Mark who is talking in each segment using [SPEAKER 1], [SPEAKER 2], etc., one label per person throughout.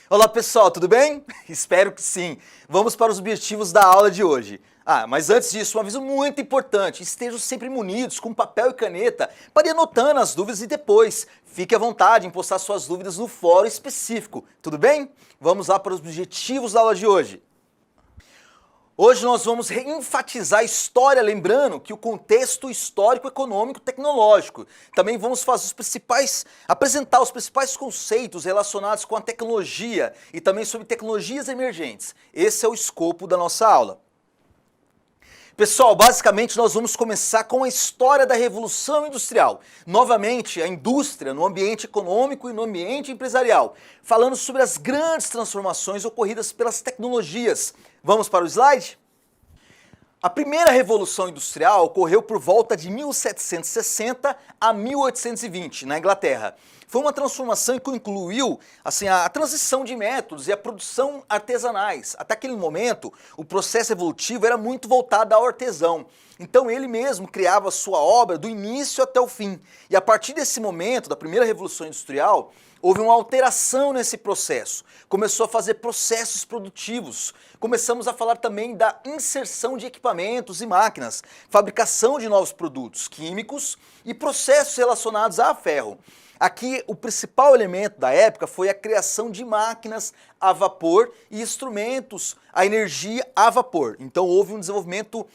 [SPEAKER 1] Olá pessoal, tudo bem? Espero que sim. Vamos para os objetivos da aula de hoje. Mas antes disso, um aviso muito importante. Estejam sempre munidos com papel e caneta para ir anotando as dúvidas e depois fique à vontade em postar suas dúvidas no fórum específico, tudo bem? Vamos lá para os objetivos da aula de hoje. Hoje nós vamos enfatizar a história, lembrando que o contexto histórico, econômico, tecnológico. Também vamos apresentar os principais conceitos relacionados com a tecnologia e também sobre tecnologias emergentes. Esse é o escopo da nossa aula. Pessoal, basicamente nós vamos começar com a história da Revolução Industrial. Novamente, a indústria no ambiente econômico e no ambiente empresarial, falando sobre as grandes transformações ocorridas pelas tecnologias. Vamos para o slide? A primeira Revolução Industrial ocorreu por volta de 1760 a 1820, na Inglaterra. Foi uma transformação que incluiu a transição de métodos e a produção artesanais. Até aquele momento, o processo evolutivo era muito voltado ao artesão. Então ele mesmo criava a sua obra do início até o fim. E a partir desse momento, da primeira Revolução Industrial, houve uma alteração nesse processo. Começou a fazer processos produtivos. Começamos a falar também da inserção de equipamentos e máquinas, fabricação de novos produtos químicos e processos relacionados a ferro. Aqui o principal elemento da época foi a criação de máquinas a vapor e instrumentos a energia a vapor. Então houve um desenvolvimento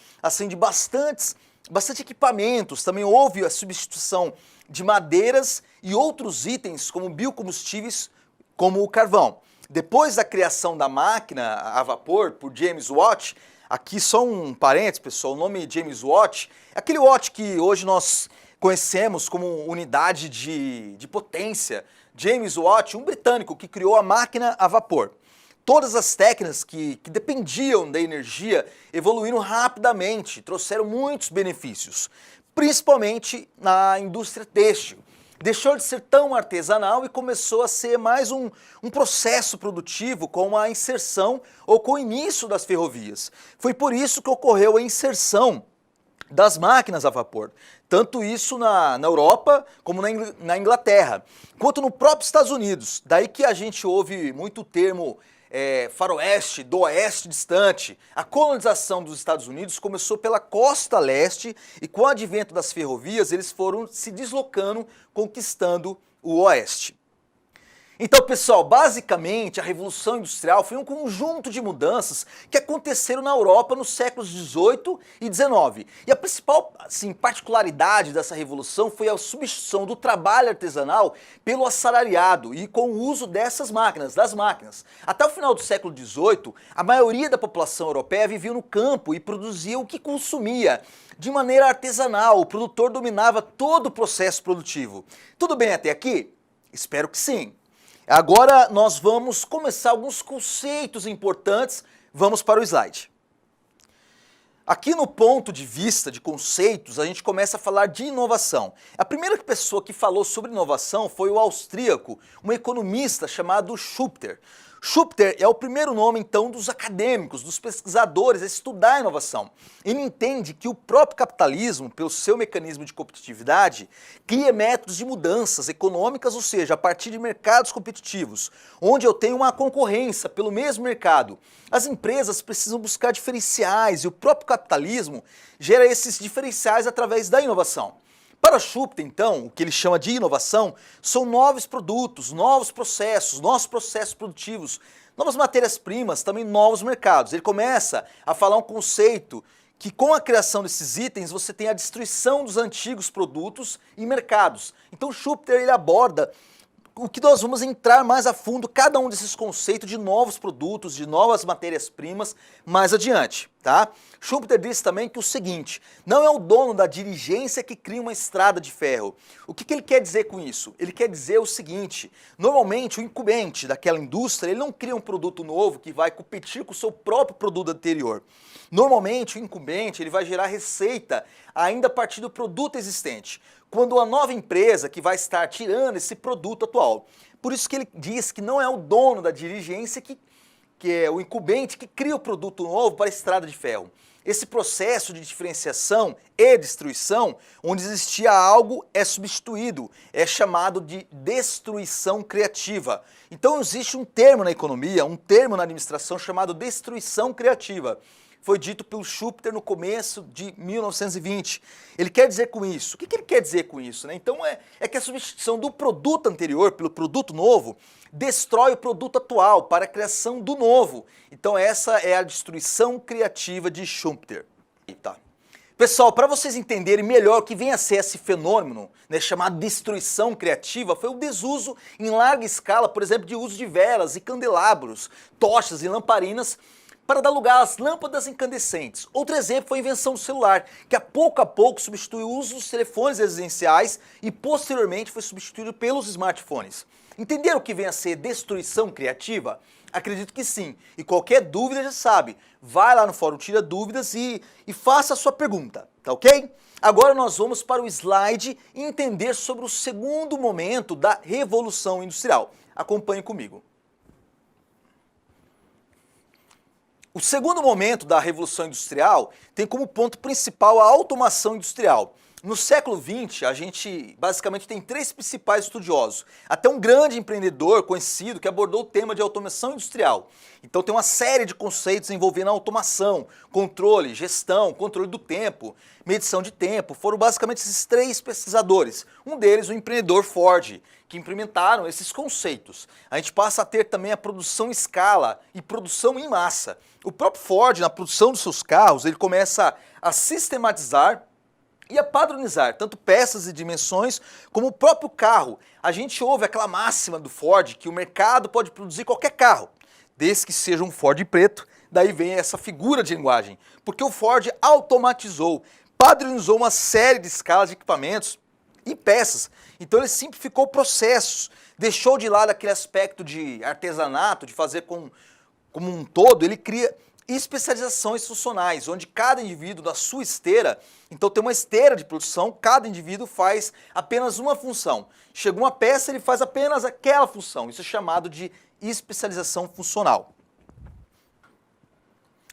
[SPEAKER 1] de bastante equipamentos, também houve a substituição de madeiras e outros itens como biocombustíveis, como o carvão. Depois da criação da máquina a vapor por James Watt, aqui só um parênteses pessoal, o nome James Watt, aquele Watt que hoje nós conhecemos como unidade de potência. James Watt, um britânico que criou a máquina a vapor. Todas as técnicas que dependiam da energia evoluíram rapidamente, trouxeram muitos benefícios, principalmente na indústria têxtil. Deixou de ser tão artesanal e começou a ser mais um processo produtivo com a inserção ou com o início das ferrovias. Foi por isso que ocorreu a inserção das máquinas a vapor, tanto isso na Europa como na Inglaterra, quanto no próprio Estados Unidos. Daí que a gente ouve muito o termo faroeste, do oeste distante. A colonização dos Estados Unidos começou pela costa leste e com o advento das ferrovias eles foram se deslocando, conquistando o oeste. Então, pessoal, basicamente a Revolução Industrial foi um conjunto de mudanças que aconteceram na Europa nos séculos XVIII e XIX. E a principal particularidade dessa revolução foi a substituição do trabalho artesanal pelo assalariado e com o uso das máquinas. Até o final do século XVIII, a maioria da população europeia vivia no campo e produzia o que consumia de maneira artesanal. O produtor dominava todo o processo produtivo. Tudo bem até aqui? Espero que sim. Agora nós vamos começar alguns conceitos importantes, vamos para o slide. Aqui no ponto de vista de conceitos, a gente começa a falar de inovação. A primeira pessoa que falou sobre inovação foi o austríaco, um economista chamado Schumpeter. Schumpeter é o primeiro nome, então, dos acadêmicos, dos pesquisadores a estudar a inovação. Ele entende que o próprio capitalismo, pelo seu mecanismo de competitividade, cria métodos de mudanças econômicas, ou seja, a partir de mercados competitivos, onde eu tenho uma concorrência pelo mesmo mercado. As empresas precisam buscar diferenciais e o próprio capitalismo gera esses diferenciais através da inovação. Para Schumpeter, então, o que ele chama de inovação são novos produtos, novos processos produtivos, novas matérias-primas, também novos mercados. Ele começa a falar um conceito que com a criação desses itens você tem a destruição dos antigos produtos e mercados. Então Schumpeter ele aborda o que nós vamos entrar mais a fundo, cada um desses conceitos de novos produtos, de novas matérias-primas, mais adiante, tá? Schumpeter diz também que o seguinte, não é o dono da diligência que cria uma estrada de ferro. O que ele quer dizer com isso? Ele quer dizer o seguinte, normalmente o incumbente daquela indústria, ele não cria um produto novo que vai competir com o seu próprio produto anterior. Normalmente o incumbente ele vai gerar receita ainda a partir do produto existente, quando a nova empresa que vai estar tirando esse produto atual. Por isso que ele diz que não é o dono da diligência que é o incumbente que cria o produto novo para a estrada de ferro. Esse processo de diferenciação e destruição, onde existia algo, é substituído, é chamado de destruição criativa. Então existe um termo na economia, um termo na administração chamado destruição criativa. Foi dito pelo Schumpeter no começo de 1920. Ele quer dizer com isso? O que ele quer dizer com isso? Né? Então é que a substituição do produto anterior pelo produto novo destrói o produto atual para a criação do novo. Então essa é a destruição criativa de Schumpeter. Tá. Pessoal, para vocês entenderem melhor o que vem a ser esse fenômeno, né, chamado destruição criativa, foi o desuso em larga escala, por exemplo, de uso de velas e candelabros, tochas e lamparinas, para dar lugar às lâmpadas incandescentes. Outro exemplo foi a invenção do celular, que a pouco substituiu o uso dos telefones residenciais e posteriormente foi substituído pelos smartphones. Entenderam o que vem a ser destruição criativa? Acredito que sim. E qualquer dúvida já sabe, vai lá no fórum Tira Dúvidas e faça a sua pergunta, tá ok? Agora nós vamos para o slide e entender sobre o segundo momento da Revolução Industrial. Acompanhe comigo. O segundo momento da Revolução Industrial tem como ponto principal a automação industrial. No século XX, a gente basicamente tem três principais estudiosos. Até um grande empreendedor conhecido que abordou o tema de automação industrial. Então tem uma série de conceitos envolvendo a automação, controle, gestão, controle do tempo, medição de tempo. Foram basicamente esses três pesquisadores. Um deles, o empreendedor Ford, que implementaram esses conceitos. A gente passa a ter também a produção em escala e produção em massa. O próprio Ford, na produção dos seus carros, ele começa a sistematizar e a padronizar tanto peças e dimensões como o próprio carro. A gente ouve aquela máxima do Ford que o mercado pode produzir qualquer carro, desde que seja um Ford preto. Daí vem essa figura de linguagem, porque o Ford automatizou, padronizou uma série de escalas de equipamentos e peças. Então ele simplificou processos, deixou de lado aquele aspecto de artesanato, de fazer como um todo. Ele cria especializações funcionais, onde cada indivíduo da sua esteira, então tem uma esteira de produção, cada indivíduo faz apenas uma função. Chegou uma peça, ele faz apenas aquela função. Isso é chamado de especialização funcional.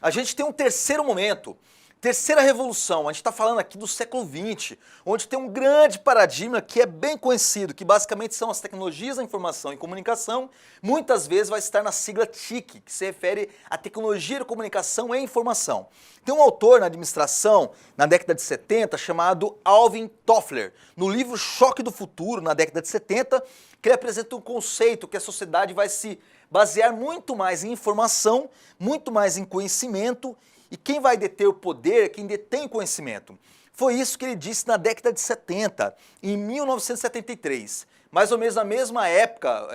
[SPEAKER 1] A gente tem um terceiro momento, terceira revolução. A gente está falando aqui do século XX, onde tem um grande paradigma que é bem conhecido, que basicamente são as tecnologias da informação e comunicação. Muitas vezes vai estar na sigla TIC, que se refere à tecnologia de comunicação e informação. Tem um autor na administração, na década de 70, chamado Alvin Toffler. No livro Choque do Futuro, na década de 70, que ele apresenta um conceito que a sociedade vai se basear muito mais em informação, muito mais em conhecimento. E quem vai deter o poder é quem detém conhecimento. Foi isso que ele disse na década de 70, em 1973. Mais ou menos na mesma época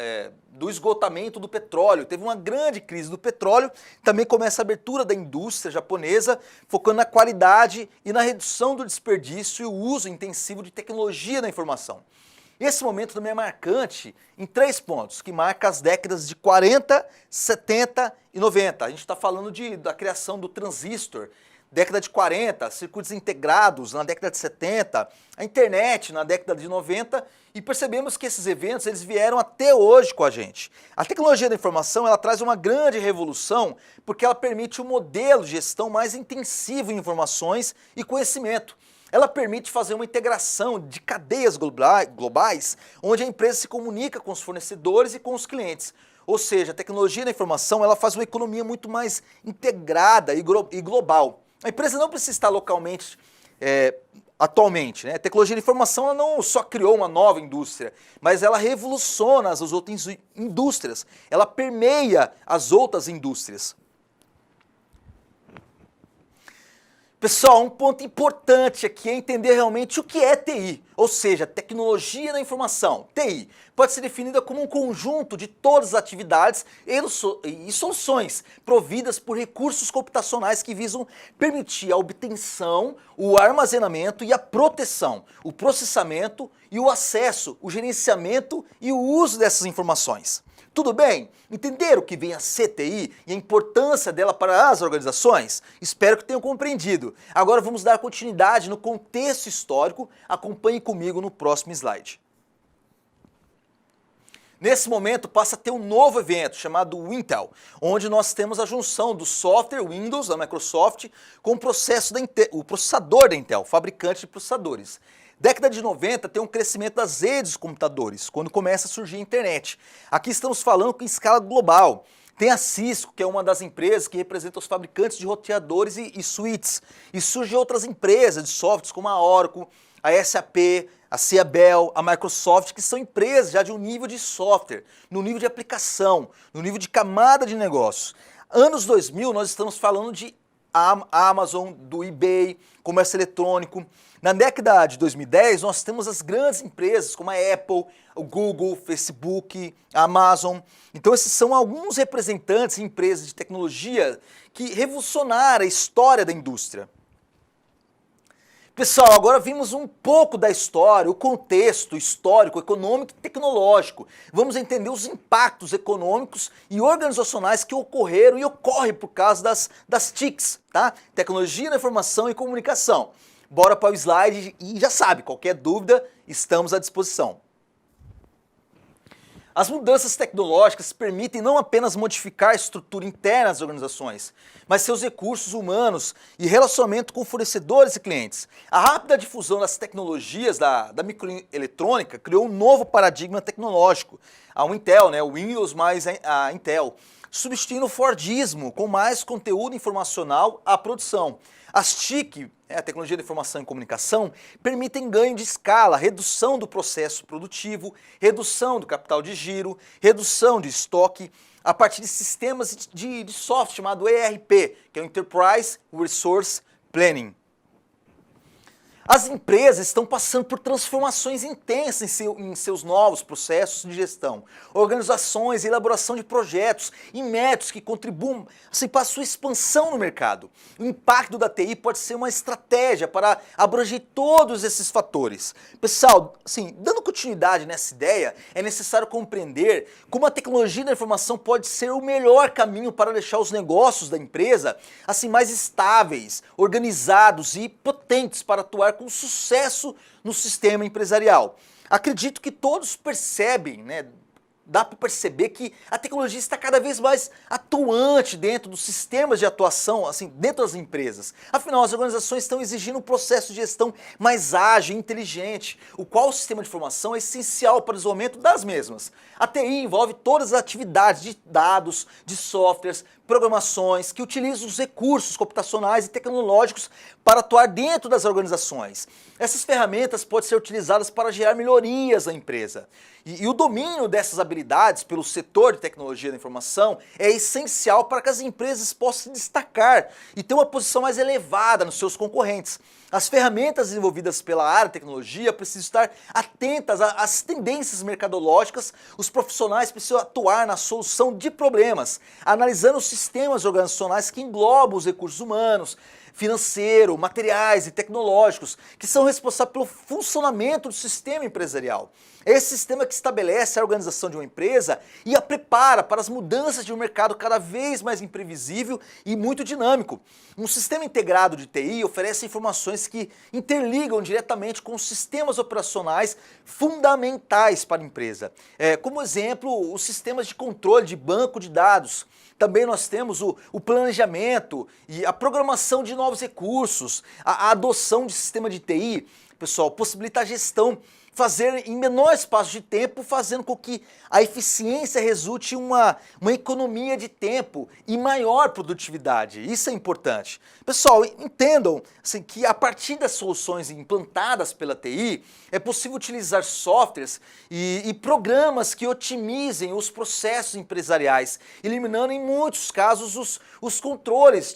[SPEAKER 1] do esgotamento do petróleo. Teve uma grande crise do petróleo, também começa a abertura da indústria japonesa, focando na qualidade e na redução do desperdício e o uso intensivo de tecnologia da informação. Esse momento também é marcante em três pontos, que marca as décadas de 40, 70 e 90. A gente está falando da criação do transistor, década de 40, circuitos integrados na década de 70, a internet na década de 90, e percebemos que esses eventos eles vieram até hoje com a gente. A tecnologia da informação ela traz uma grande revolução porque ela permite um modelo de gestão mais intensivo em informações e conhecimento. Ela permite fazer uma integração de cadeias globais, onde a empresa se comunica com os fornecedores e com os clientes. Ou seja, a tecnologia da informação ela faz uma economia muito mais integrada e global. A empresa não precisa estar localmente atualmente. A tecnologia da informação ela não só criou uma nova indústria, mas ela revoluciona as outras indústrias. Ela permeia as outras indústrias. Pessoal, um ponto importante aqui é entender realmente o que é TI, ou seja, tecnologia da informação. TI pode ser definida como um conjunto de todas as atividades e soluções providas por recursos computacionais que visam permitir a obtenção, o armazenamento e a proteção, o processamento e o acesso, o gerenciamento e o uso dessas informações. Tudo bem? Entenderam o que vem a CTI e a importância dela para as organizações? Espero que tenham compreendido. Agora vamos dar continuidade no contexto histórico. Acompanhe comigo no próximo slide. Nesse momento passa a ter um novo evento chamado Intel, onde nós temos a junção do software Windows da Microsoft com o processador da Intel, fabricante de processadores. Década de 90 tem um crescimento das redes de computadores, quando começa a surgir a internet. Aqui estamos falando em escala global. Tem a Cisco, que é uma das empresas que representa os fabricantes de roteadores e switches. E surgem outras empresas de softwares como a Oracle, a SAP, a Ciabel, a Microsoft, que são empresas já de um nível de software, no nível de aplicação, no nível de camada de negócio. Anos 2000 nós estamos falando de Amazon, do eBay, comércio eletrônico. Na década de 2010 nós temos as grandes empresas como a Apple, o Google, Facebook, a Amazon. Então esses são alguns representantes de empresas de tecnologia que revolucionaram a história da indústria. Pessoal, agora vimos um pouco da história, o contexto histórico, econômico e tecnológico. Vamos entender os impactos econômicos e organizacionais que ocorreram e ocorrem por causa das TICs, tá? Tecnologia da Informação e Comunicação. Bora para o slide e já sabe, qualquer dúvida, estamos à disposição. As mudanças tecnológicas permitem não apenas modificar a estrutura interna das organizações, mas seus recursos humanos e relacionamento com fornecedores e clientes. A rápida difusão das tecnologias da microeletrônica criou um novo paradigma tecnológico. A Intel, o Windows mais a Intel, substituindo o Fordismo com mais conteúdo informacional à produção. As TIC, a tecnologia de informação e comunicação, permitem ganho de escala, redução do processo produtivo, redução do capital de giro, redução de estoque, a partir de sistemas de software chamado ERP, que é o Enterprise Resource Planning. As empresas estão passando por transformações intensas em seus novos processos de gestão, organizações e elaboração de projetos e métodos que contribuam para a sua expansão no mercado. O impacto da TI pode ser uma estratégia para abranger todos esses fatores. Pessoal, dando continuidade nessa ideia, é necessário compreender como a tecnologia da informação pode ser o melhor caminho para deixar os negócios da empresa mais estáveis, organizados e potentes para atuar com sucesso no sistema empresarial. Acredito que todos percebem, dá para perceber que a tecnologia está cada vez mais atuante dentro dos sistemas de atuação, dentro das empresas. Afinal, as organizações estão exigindo um processo de gestão mais ágil e inteligente, o qual o sistema de informação é essencial para o desenvolvimento das mesmas. A TI envolve todas as atividades de dados, de softwares, programações que utilizam os recursos computacionais e tecnológicos para atuar dentro das organizações. Essas ferramentas podem ser utilizadas para gerar melhorias na empresa. E o domínio dessas habilidades pelo setor de tecnologia da informação é essencial para que as empresas possam se destacar e ter uma posição mais elevada nos seus concorrentes. As ferramentas desenvolvidas pela área de tecnologia precisam estar atentas às tendências mercadológicas, os profissionais precisam atuar na solução de problemas, analisando os sistemas organizacionais que englobam os recursos humanos, financeiro, materiais e tecnológicos, que são responsáveis pelo funcionamento do sistema empresarial. É esse sistema que estabelece a organização de uma empresa e a prepara para as mudanças de um mercado cada vez mais imprevisível e muito dinâmico. Um sistema integrado de TI oferece informações que interligam diretamente com os sistemas operacionais fundamentais para a empresa. Como exemplo, os sistemas de controle de banco de dados. Também nós temos o planejamento e a programação de novos recursos, a adoção de sistema de TI, pessoal, possibilita a gestão fazer em menor espaço de tempo, fazendo com que a eficiência resulte em uma economia de tempo e maior produtividade. Isso é importante. Pessoal, entendam que a partir das soluções implantadas pela TI, é possível utilizar softwares e programas que otimizem os processos empresariais, eliminando em muitos casos os controles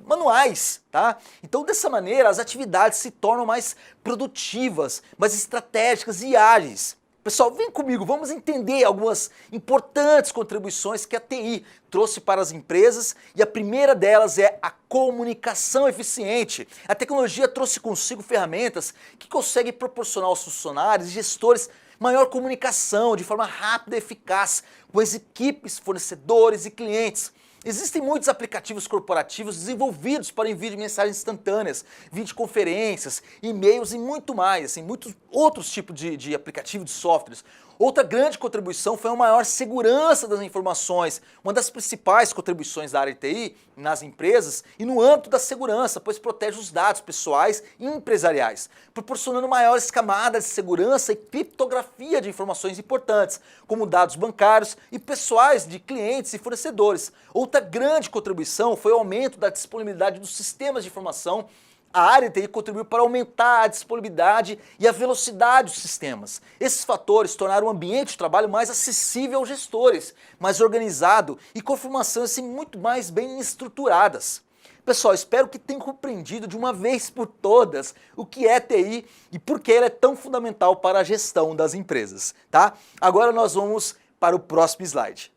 [SPEAKER 1] manuais. Tá? Então, dessa maneira, as atividades se tornam mais produtivas, mais estratégicas e ágeis. Pessoal, vem comigo, vamos entender algumas importantes contribuições que a TI trouxe para as empresas e a primeira delas é a comunicação eficiente. A tecnologia trouxe consigo ferramentas que conseguem proporcionar aos funcionários e gestores maior comunicação de forma rápida e eficaz com as equipes, fornecedores e clientes. Existem muitos aplicativos corporativos desenvolvidos para envio de mensagens instantâneas, videoconferências, e-mails e muito mais, muitos outros tipos de aplicativos, de softwares. Outra grande contribuição foi a maior segurança das informações, uma das principais contribuições da área de TI nas empresas e no âmbito da segurança, pois protege os dados pessoais e empresariais, proporcionando maiores camadas de segurança e criptografia de informações importantes, como dados bancários e pessoais de clientes e fornecedores. Outra grande contribuição foi o aumento da disponibilidade dos sistemas de informação. A área de TI contribuiu para aumentar a disponibilidade e a velocidade dos sistemas. Esses fatores tornaram o ambiente de trabalho mais acessível aos gestores, mais organizado e com informações assim, muito mais bem estruturadas. Pessoal, espero que tenham compreendido de uma vez por todas o que é TI e por que ela é tão fundamental para a gestão das empresas, tá? Agora nós vamos para o próximo slide.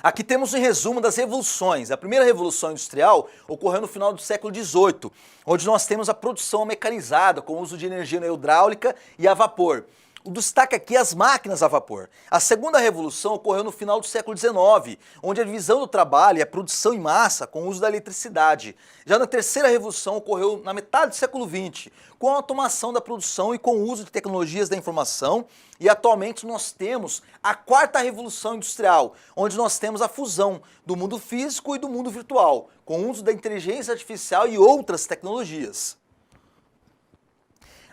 [SPEAKER 1] Aqui temos um resumo das revoluções. A primeira revolução industrial ocorreu no final do século XVIII, onde nós temos a produção mecanizada com o uso de energia hidráulica e a vapor. O destaque aqui é as máquinas a vapor. A segunda revolução ocorreu no final do século XIX, onde a divisão do trabalho e a produção em massa com o uso da eletricidade. Já na terceira revolução ocorreu na metade do século XX, com a automação da produção e com o uso de tecnologias da informação. E atualmente nós temos a quarta revolução industrial, onde nós temos a fusão do mundo físico e do mundo virtual, com o uso da inteligência artificial e outras tecnologias.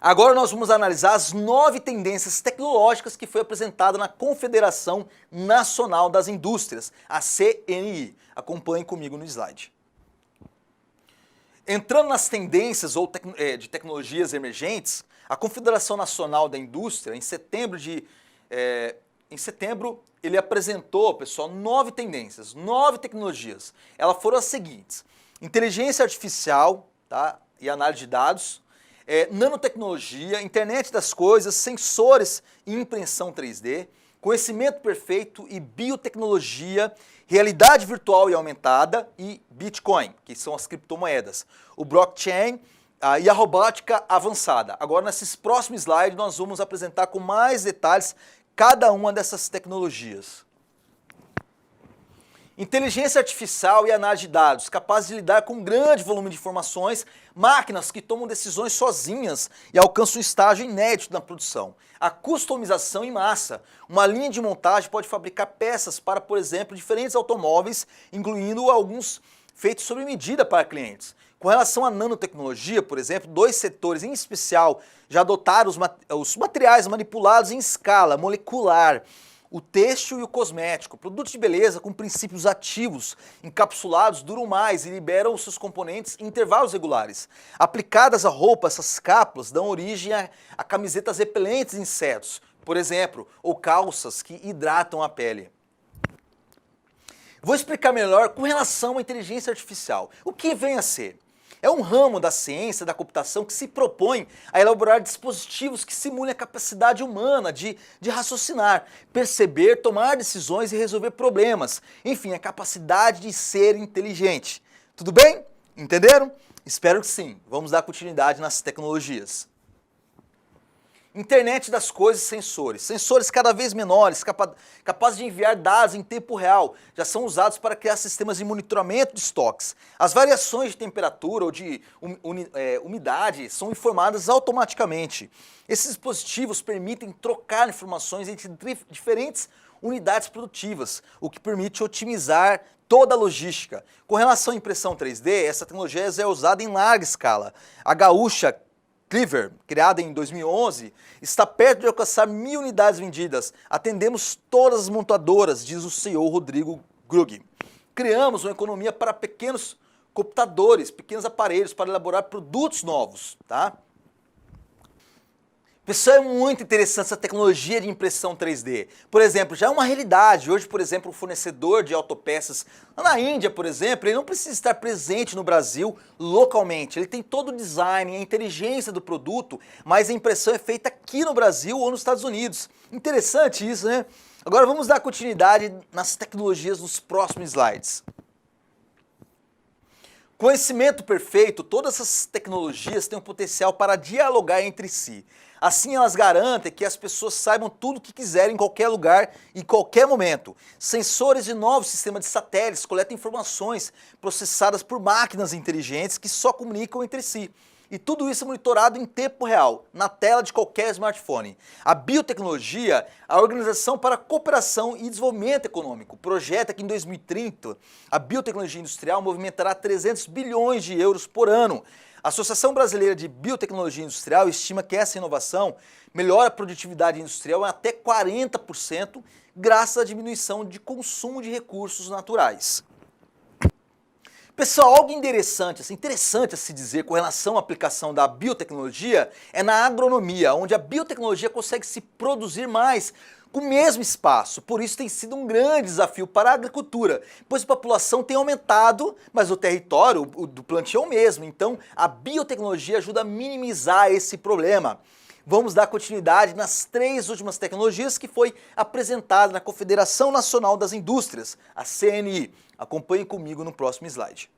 [SPEAKER 1] Agora nós vamos analisar as 9 tendências tecnológicas que foi apresentada na Confederação Nacional das Indústrias, a CNI. Acompanhem comigo no slide. Entrando nas tendências de tecnologias emergentes, a Confederação Nacional da Indústria, em setembro, ele apresentou, pessoal, 9 tendências, 9 tecnologias. Elas foram as seguintes: inteligência artificial, tá, e análise de dados, nanotecnologia, internet das coisas, sensores e impressão 3D, conhecimento perfeito e biotecnologia, realidade virtual e aumentada e Bitcoin, que são as criptomoedas, o blockchain e a robótica avançada. Agora, nesses próximos slides, nós vamos apresentar com mais detalhes cada uma dessas tecnologias. Inteligência artificial e análise de dados, capazes de lidar com um grande volume de informações, máquinas que tomam decisões sozinhas e alcançam um estágio inédito na produção. A customização em massa. Uma linha de montagem pode fabricar peças para, por exemplo, diferentes automóveis, incluindo alguns feitos sob medida para clientes. Com relação à nanotecnologia, por exemplo, 2 setores em especial já adotaram os materiais manipulados em escala molecular. O têxtil e o cosmético, produtos de beleza com princípios ativos, encapsulados, duram mais e liberam os seus componentes em intervalos regulares. Aplicadas à roupa, essas cápsulas dão origem a camisetas repelentes de insetos, por exemplo, ou calças que hidratam a pele. Vou explicar melhor com relação à inteligência artificial. O que vem a ser? É um ramo da ciência da computação que se propõe a elaborar dispositivos que simulem a capacidade humana de raciocinar, perceber, tomar decisões e resolver problemas. Enfim, a capacidade de ser inteligente. Tudo bem? Entenderam? Espero que sim. Vamos dar continuidade nas tecnologias. Internet das coisas e sensores. Sensores cada vez menores, capazes de enviar dados em tempo real, já são usados para criar sistemas de monitoramento de estoques. As variações de temperatura ou de umidade são informadas automaticamente. Esses dispositivos permitem trocar informações entre diferentes unidades produtivas, o que permite otimizar toda a logística. Com relação à impressão 3D, essa tecnologia é usada em larga escala. A gaúcha Cleaver, criada em 2011, está perto de alcançar 1.000 unidades vendidas. Atendemos todas as montadoras, diz o CEO Rodrigo Grug. Criamos uma economia para pequenos computadores, pequenos aparelhos para elaborar produtos novos, tá? Pessoal, é muito interessante essa tecnologia de impressão 3D. Por exemplo, já é uma realidade. Hoje, por exemplo, um fornecedor de autopeças na Índia, por exemplo, ele não precisa estar presente no Brasil localmente. Ele tem todo o design, a inteligência do produto, mas a impressão é feita aqui no Brasil ou nos Estados Unidos. Interessante isso, né? Agora vamos dar continuidade nas tecnologias nos próximos slides. Conhecimento perfeito, todas essas tecnologias têm um potencial para dialogar entre si. Assim elas garantem que as pessoas saibam tudo o que quiserem em qualquer lugar e em qualquer momento. Sensores de novos sistemas de satélites coletam informações processadas por máquinas inteligentes que só comunicam entre si. E tudo isso é monitorado em tempo real, na tela de qualquer smartphone. A biotecnologia, a Organização para a Cooperação e Desenvolvimento Econômico, projeta que em 2030 a biotecnologia industrial movimentará 300 bilhões de euros por ano. A Associação Brasileira de Biotecnologia Industrial estima que essa inovação melhora a produtividade industrial em até 40%, graças à diminuição de consumo de recursos naturais. Pessoal, algo interessante a se dizer com relação à aplicação da biotecnologia é na agronomia, onde a biotecnologia consegue se produzir mais com o mesmo espaço. Por isso tem sido um grande desafio para a agricultura, pois a população tem aumentado, mas o território do plantio é o mesmo. Então a biotecnologia ajuda a minimizar esse problema. Vamos dar continuidade nas 3 últimas tecnologias que foi apresentada na Confederação Nacional das Indústrias, a CNI. Acompanhe comigo no próximo slide.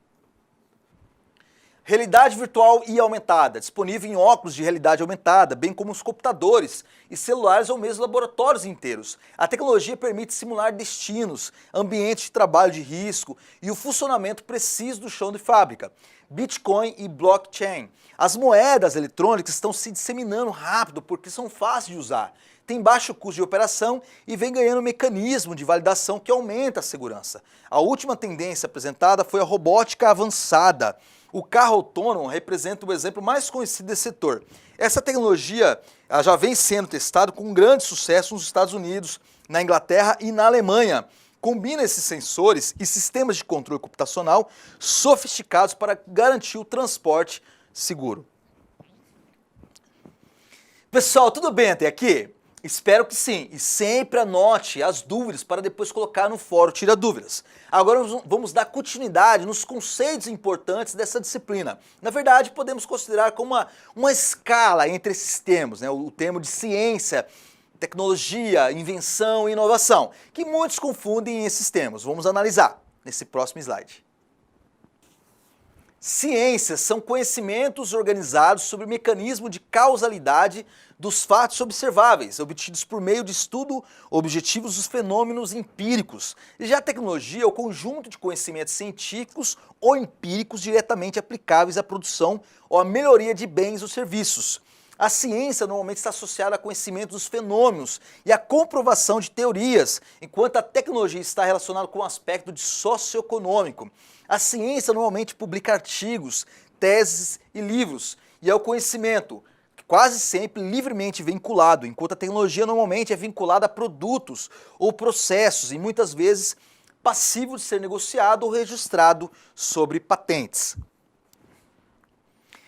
[SPEAKER 1] Realidade virtual e aumentada, disponível em óculos de realidade aumentada, bem como os computadores e celulares ou mesmo laboratórios inteiros. A tecnologia permite simular destinos, ambientes de trabalho de risco e o funcionamento preciso do chão de fábrica. Bitcoin e blockchain. As moedas eletrônicas estão se disseminando rápido porque são fáceis de usar, tem baixo custo de operação e vem ganhando um mecanismo de validação que aumenta a segurança. A última tendência apresentada foi a robótica avançada. O carro autônomo representa o exemplo mais conhecido desse setor. Essa tecnologia já vem sendo testada com grande sucesso nos Estados Unidos, na Inglaterra e na Alemanha. Combina esses sensores e sistemas de controle computacional sofisticados para garantir o transporte seguro. Pessoal, tudo bem até aqui? Espero que sim, e sempre anote as dúvidas para depois colocar no fórum Tira Dúvidas. Agora vamos dar continuidade nos conceitos importantes dessa disciplina. Na verdade, podemos considerar como uma escala entre esses termos, né? O termo de ciência, tecnologia, invenção e inovação, que muitos confundem esses termos. Vamos analisar nesse próximo slide. Ciências são conhecimentos organizados sobre o mecanismo de causalidade dos fatos observáveis, obtidos por meio de estudo objetivos dos fenômenos empíricos. Já a tecnologia é o conjunto de conhecimentos científicos ou empíricos diretamente aplicáveis à produção ou à melhoria de bens ou serviços. A ciência normalmente está associada a conhecimento dos fenômenos e à comprovação de teorias, enquanto a tecnologia está relacionada com o aspecto de socioeconômico. A ciência normalmente publica artigos, teses e livros, e é o conhecimento, quase sempre livremente vinculado, enquanto a tecnologia normalmente é vinculada a produtos ou processos e muitas vezes passível de ser negociado ou registrado sobre patentes.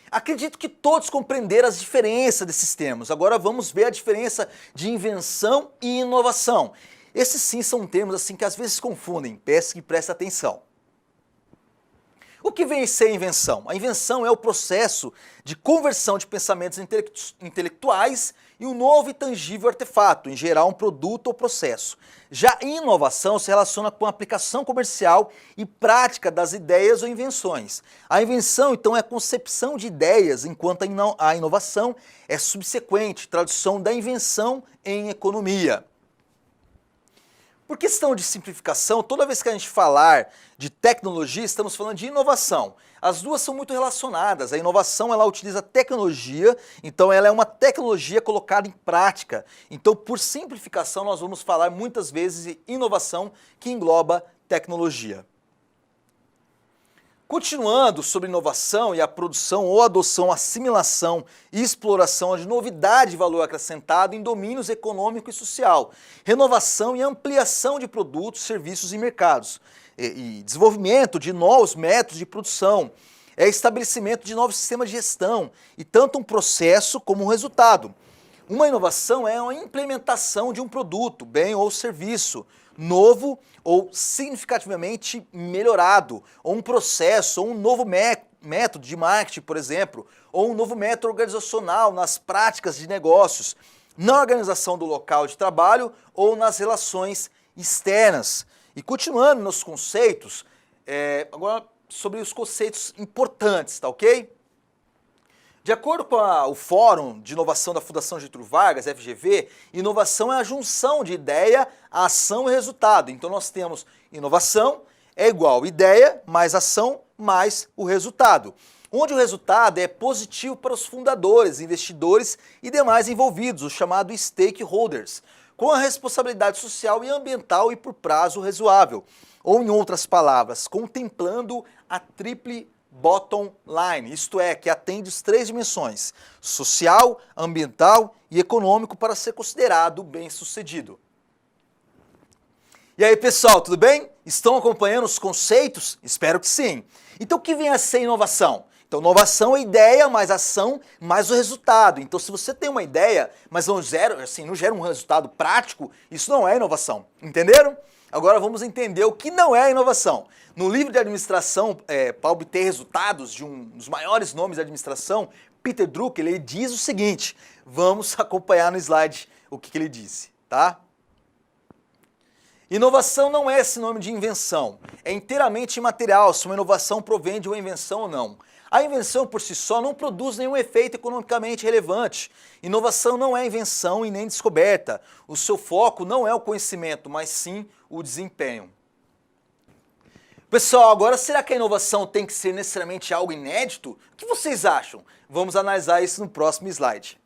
[SPEAKER 1] Acredito que todos compreenderam as diferenças desses termos. Agora vamos ver a diferença de invenção e inovação. Esses sim são termos assim que às vezes confundem, peço que preste atenção. O que vem a ser a invenção? A invenção é o processo de conversão de pensamentos intelectuais em um novo e tangível artefato, em geral um produto ou processo. Já a inovação se relaciona com a aplicação comercial e prática das ideias ou invenções. A invenção, então, é a concepção de ideias, enquanto a inovação é subsequente, tradução da invenção em economia. Por questão de simplificação, toda vez que a gente falar de tecnologia, estamos falando de inovação. As duas são muito relacionadas. A inovação, ela utiliza tecnologia, então ela é uma tecnologia colocada em prática. Então, por simplificação, nós vamos falar muitas vezes de inovação que engloba tecnologia. Continuando sobre inovação e a produção ou adoção, assimilação e exploração de novidade e valor acrescentado em domínios econômico e social, renovação e ampliação de produtos, serviços e mercados, e desenvolvimento de novos métodos de produção, estabelecimento de novos sistemas de gestão, e tanto um processo como um resultado. Uma inovação é a implementação de um produto, bem ou serviço, novo ou significativamente melhorado, ou um processo, ou um novo método de marketing, por exemplo, ou um novo método organizacional nas práticas de negócios, na organização do local de trabalho ou nas relações externas. E continuando nos conceitos, agora sobre os conceitos importantes, tá ok? De acordo com o Fórum de Inovação da Fundação Getúlio Vargas, FGV, inovação é a junção de ideia, ação e resultado. Então nós temos inovação é igual ideia mais ação mais o resultado. onde o resultado é positivo para os fundadores, investidores e demais envolvidos, o chamado stakeholders, com a responsabilidade social e ambiental e por prazo razoável, ou em outras palavras, contemplando a triple bottom line, isto é, que atende as três dimensões, social, ambiental e econômico para ser considerado bem-sucedido. E aí, pessoal, tudo bem? Estão acompanhando os conceitos? Espero que sim. Então, o que vem a ser inovação? Então, inovação é ideia, mais ação, mais o resultado. Então, se você tem uma ideia, mas não gera um resultado prático, isso não é inovação. Entenderam? Agora vamos entender o que não é inovação. No livro de administração, para obter resultados de um dos maiores nomes da administração, Peter Drucker, ele diz o seguinte, vamos acompanhar no slide o que ele disse, tá? Inovação não é sinônimo de invenção, é inteiramente imaterial se uma inovação provém de uma invenção ou não. A invenção por si só não produz nenhum efeito economicamente relevante. Inovação não é invenção e nem descoberta. O seu foco não é o conhecimento, mas sim o desempenho. Pessoal, agora será que a inovação tem que ser necessariamente algo inédito? O que vocês acham? Vamos analisar isso no próximo slide.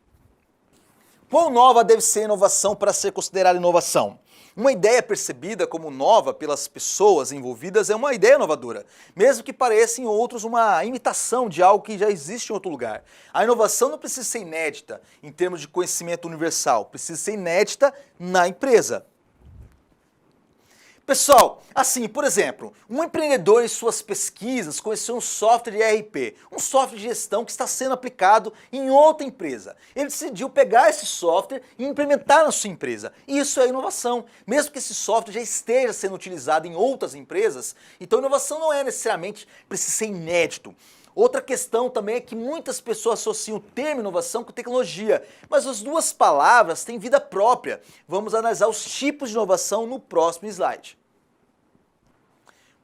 [SPEAKER 1] Quão nova deve ser a inovação para ser considerada inovação? Uma ideia percebida como nova pelas pessoas envolvidas é uma ideia inovadora, mesmo que pareça em outros uma imitação de algo que já existe em outro lugar. A inovação não precisa ser inédita em termos de conhecimento universal, precisa ser inédita na empresa. Pessoal, assim, por exemplo, um empreendedor em suas pesquisas conheceu um software de ERP, um software de gestão que está sendo aplicado em outra empresa. Ele decidiu pegar esse software e implementar na sua empresa. Isso é inovação. Mesmo que esse software já esteja sendo utilizado em outras empresas, então inovação não é necessariamente precisa ser inédito. Outra questão também é que muitas pessoas associam o termo inovação com tecnologia, mas as duas palavras têm vida própria. Vamos analisar os tipos de inovação no próximo slide.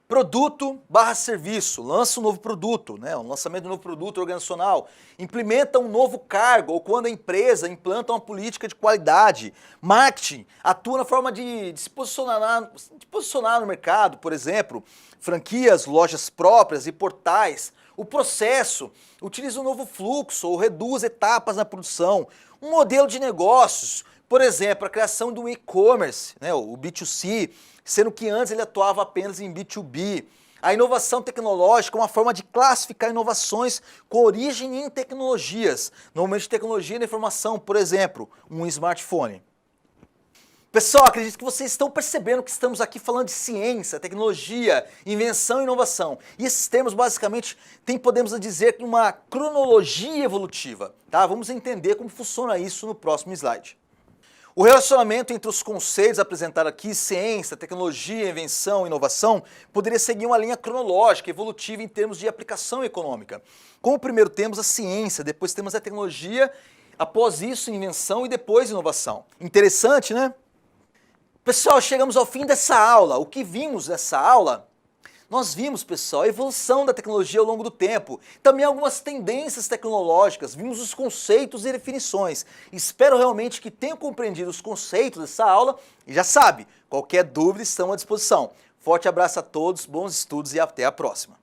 [SPEAKER 1] Produto barra serviço, lança um novo produto, né? Um lançamento de um novo produto organizacional, implementa um novo cargo ou quando a empresa implanta uma política de qualidade. Marketing, atua na forma de se posicionar no mercado, por exemplo, franquias, lojas próprias e portais. O processo, utiliza um novo fluxo ou reduz etapas na produção. Um modelo de negócios, por exemplo, a criação de um e-commerce, né? O B2C, sendo que antes ele atuava apenas em B2B. A inovação tecnológica é uma forma de classificar inovações com origem em tecnologias, normalmente tecnologia da informação, por exemplo, um smartphone. Pessoal, acredito que vocês estão percebendo que estamos aqui falando de ciência, tecnologia, invenção e inovação. E esses termos basicamente podemos dizer, uma cronologia evolutiva. Tá? Vamos entender como funciona isso no próximo slide. O relacionamento entre os conceitos apresentados aqui, ciência, tecnologia, invenção e inovação, poderia seguir uma linha cronológica, evolutiva em termos de aplicação econômica. Como primeiro temos a ciência, depois temos a tecnologia, após isso invenção e depois inovação. Interessante, né? Pessoal, chegamos ao fim dessa aula. O que vimos nessa aula? Nós vimos, pessoal, a evolução da tecnologia ao longo do tempo, também algumas tendências tecnológicas, vimos os conceitos e definições. Espero realmente que tenham compreendido os conceitos dessa aula e já sabe, qualquer dúvida estamos à disposição. Forte abraço a todos, bons estudos e até a próxima.